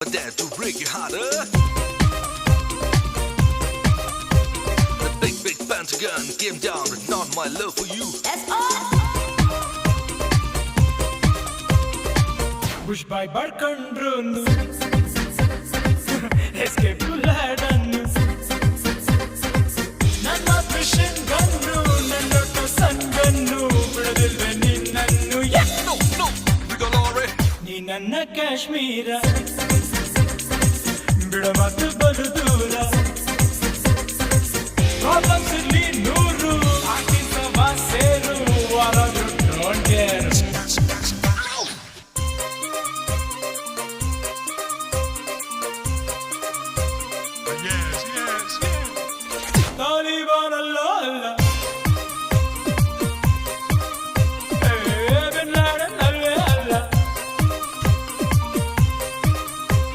But dare to break you harder. The big pentagon came down with not my love for you. That's all. Bush by Barkandrunu Escape to Ladanu Nana Mission Gunnu Nana to Sun Gunnu Bradil Venin Nannu No, Rigalore. Ni Nana Kashmira